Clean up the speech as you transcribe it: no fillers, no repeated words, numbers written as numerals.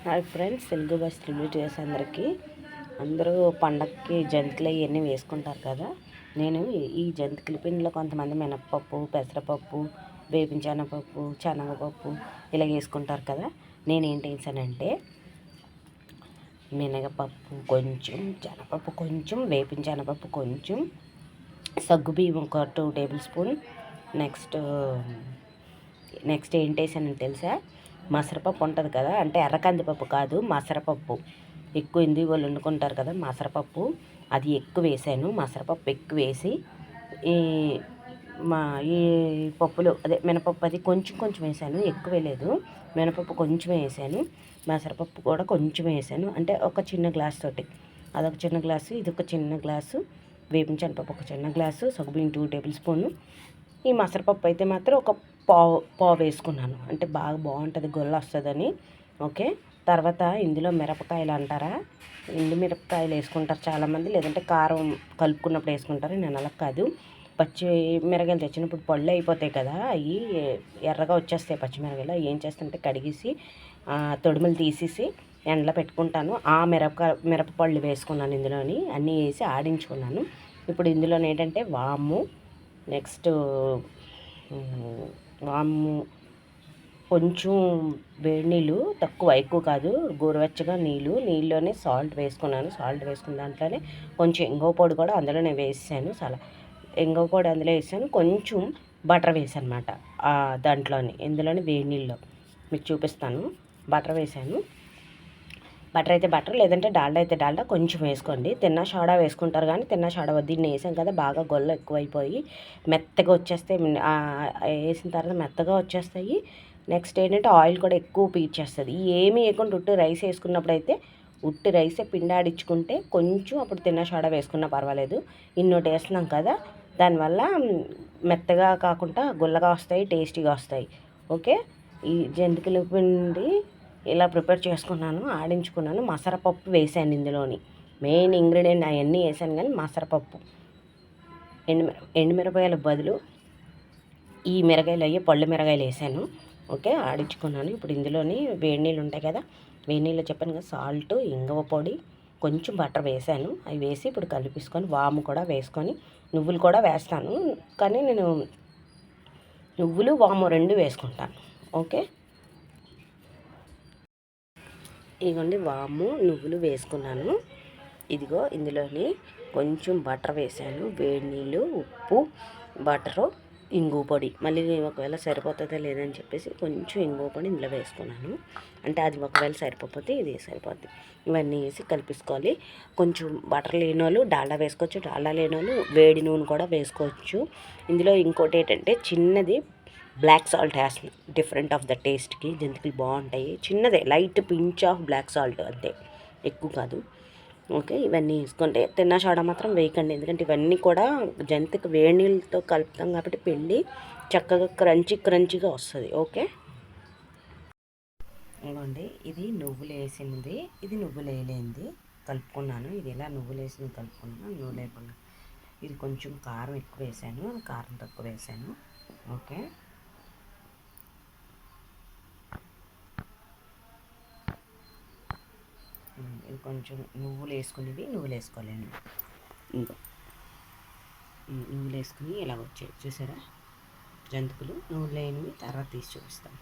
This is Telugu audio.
Hi friends, Telugu bus relatives అందరూ పండగకి జంతికలు ఇవన్నీ వేసుకుంటారు కదా. నేను ఈ జంతికల పిండిలో కొంతమంది మినప్పప్పు, పెసరపప్పు, వేపించనపప్పు, శనగపప్పు ఇలా వేసుకుంటారు కదా. నేనేంటి వేసానంటే మినగపప్పు కొంచెం, శనగపప్పు కొంచెం, వేపించనపప్పు కొంచెం, సగ్గుబియ్యం ఒక 2 టేబుల్ స్పూన్, నెక్స్ట్ ఏంటి వేసానని తెలుసా, మసరపప్పు ఉంటుంది కదా, అంటే ఎర్రకందిపప్పు కాదు, మసరపప్పు. ఎక్కువ ఇంది వాళ్ళు వండుకుంటారు కదా మసరపప్పు, అది ఎక్కువ వేసాను. మసరపప్పు ఎక్కువ వేసి ఈ పప్పులు అదే మినపప్పు అది కొంచెం కొంచెం వేసాను, ఎక్కువ వేయలేదు. మినపప్పు కొంచెం వేసాను, మసరపప్పు కూడా కొంచెం వేసాను. అంటే ఒక చిన్న గ్లాస్ తోటి, అదొక చిన్న గ్లాసు, ఇదొక చిన్న గ్లాసు, వేపించనపప్పు ఒక చిన్న గ్లాసు, సగ్గుబియ్యం 2 టేబుల్ స్పూను. ఈ మసరపప్పు అయితే మాత్రం ఒక పావు వేసుకున్నాను, అంటే బాగా బాగుంటుంది, గొల్ల వస్తుందని. ఓకే. తర్వాత ఇందులో మిరపకాయలు అంటారా, ఎండు మిరపకాయలు వేసుకుంటారు చాలామంది, లేదంటే కారం కలుపుకున్నప్పుడు వేసుకుంటారు. నేను అలా కాదు, పచ్చి మిరగాయలు తెచ్చినప్పుడు పళ్ళు అయిపోతాయి కదా, అవి ఎర్రగా వచ్చేస్తాయి పచ్చిమిరగాయలు. ఏం చేస్తుంటే కడిగేసి తొడుములు తీసేసి ఎండలో పెట్టుకుంటాను. ఆ మిరపపళ్ళు వేసుకున్నాను ఇందులోని, అన్నీ వేసి ఆడించుకున్నాను. ఇప్పుడు ఇందులో ఏంటంటే నెక్స్ట్ వాము, కొంచెం వేడి నీళ్ళు, ఎక్కువ కాదు, గోరువెచ్చగా నీళ్ళలోనే సాల్ట్ వేసుకున్నాను. సాల్ట్ వేసుకున్న దాంట్లోనే కొంచెం ఇంగువ పొడి కూడా అందులోనే వేసాను. ఇంగువ పొడి అందులో వేసాను, కొంచెం బటర్ వేసాను అనమాట ఇందులోనే వేడి నీళ్ళలో మీకు చూపిస్తాను. బటర్ వేసాను. బటర్ అయితే బటర్, లేదంటే డాల్డా అయితే డాల్డా కొంచెం వేసుకోండి. తిన్న సోడా వేసుకుంటారు కానీ తిన్న సోడా దీన్ని వేసాం కదా, బాగా గొల్ల ఎక్కువైపోయి మెత్తగా వచ్చేస్తాయి. వేసిన తర్వాత మెత్తగా వచ్చేస్తాయి. నెక్స్ట్ ఏంటంటే ఆయిల్ కూడా ఎక్కువ పీల్చేస్తుంది. ఏమీ వేయకుండా ఉట్టి రైస్ వేసుకున్నప్పుడు అయితే ఉట్టి రైసే పిండి ఆడించుకుంటే కొంచెం అప్పుడు తిన్న సోడా వేసుకున్నా పర్వాలేదు. ఇన్నోటి వేస్తున్నాం కదా, దానివల్ల మెత్తగా కాకుండా గుల్లగా వస్తాయి, టేస్టీగా వస్తాయి. ఓకే. ఈ జంతికల పిండి ఇలా ప్రిపేర్ చేసుకున్నాను, ఆడించుకున్నాను. మసరపప్పు వేసాను ఇందులోని, మెయిన్ ఇంగ్రీడియంట్ అవన్నీ వేసాను కానీ మసరపప్పు, ఎండుమిరపకాయల బదులు ఈ మిరగాయలు అయ్యి పళ్ళు మిరగాయలు వేసాను. ఓకే. ఆడించుకున్నాను. ఇప్పుడు ఇందులోని వేడి నీళ్ళు ఉంటాయి కదా, వేడి నీళ్ళు చెప్పాను కదా, సాల్ట్, ఇంగువ పొడి, కొంచెం బటర్ వేసాను. అవి వేసి ఇప్పుడు కలిపేసుకొని వాము కూడా వేసుకొని, నువ్వులు కూడా వేస్తాను కానీ నేను నువ్వులు వాము 2 వేసుకుంటాను. ఓకే. ఇదిగోండి వాము నువ్వులు వేసుకున్నాను. ఇదిగో ఇందులోని కొంచెం బటర్ వేసాను, వేడి నీళ్ళు, ఉప్పు, బటరు, ఇంగువ పొడి. మళ్ళీ ఒకవేళ సరిపోతుందో లేదని చెప్పేసి కొంచెం ఇంగువ పొడి ఇందులో వేసుకున్నాను. అంటే అది ఒకవేళ సరిపోతే ఇది సరిపోద్ది. ఇవన్నీ వేసి కలిపేసుకోవాలి. కొంచెం బటర్ లేని వాళ్ళు డాల్డా వేసుకోవచ్చు, డాల్డా లేని వాళ్ళు వేడి నూనె కూడా వేసుకోవచ్చు. ఇందులో ఇంకోటి ఏంటంటే చిన్నది బ్లాక్ సాల్ట్ వేస్తుంది, డిఫరెంట్ ఆఫ్ ద టేస్ట్కి. జంతికలు బాగుంటాయి. చిన్నదే light pinch of black salt అంతే, ఎక్కువ కాదు. ఓకే. ఇవన్నీ వేసుకుంటే తిన్న సోడా మాత్రం వేయకండి, ఎందుకంటే ఇవన్నీ కూడా జంతిక వేడి నీళ్ళతో కలుపుతాం కాబట్టి పిండి చక్కగా క్రంచీగా వస్తుంది. ఓకే. ఇవ్వండి, ఇది నువ్వులు వేసింది, ఇది నువ్వులు వేయలేంది కలుపుకున్నాను. ఇది ఇలా నువ్వులు వేసింది కలుపుకున్నాను, నువ్వు లేకుండా. ఇది కొంచెం కారం ఎక్కువ వేసాను, కారం తక్కువ వేసాను. ఓకే. ఇది కొంచెం నువ్వులు వేసుకోలేను. ఇంకా నువ్వులు వేసుకుని ఇలా వచ్చాయి చూసారా జంతికలు. నువ్వులు లేనివి తర్వాత తీసి చూపిస్తాను.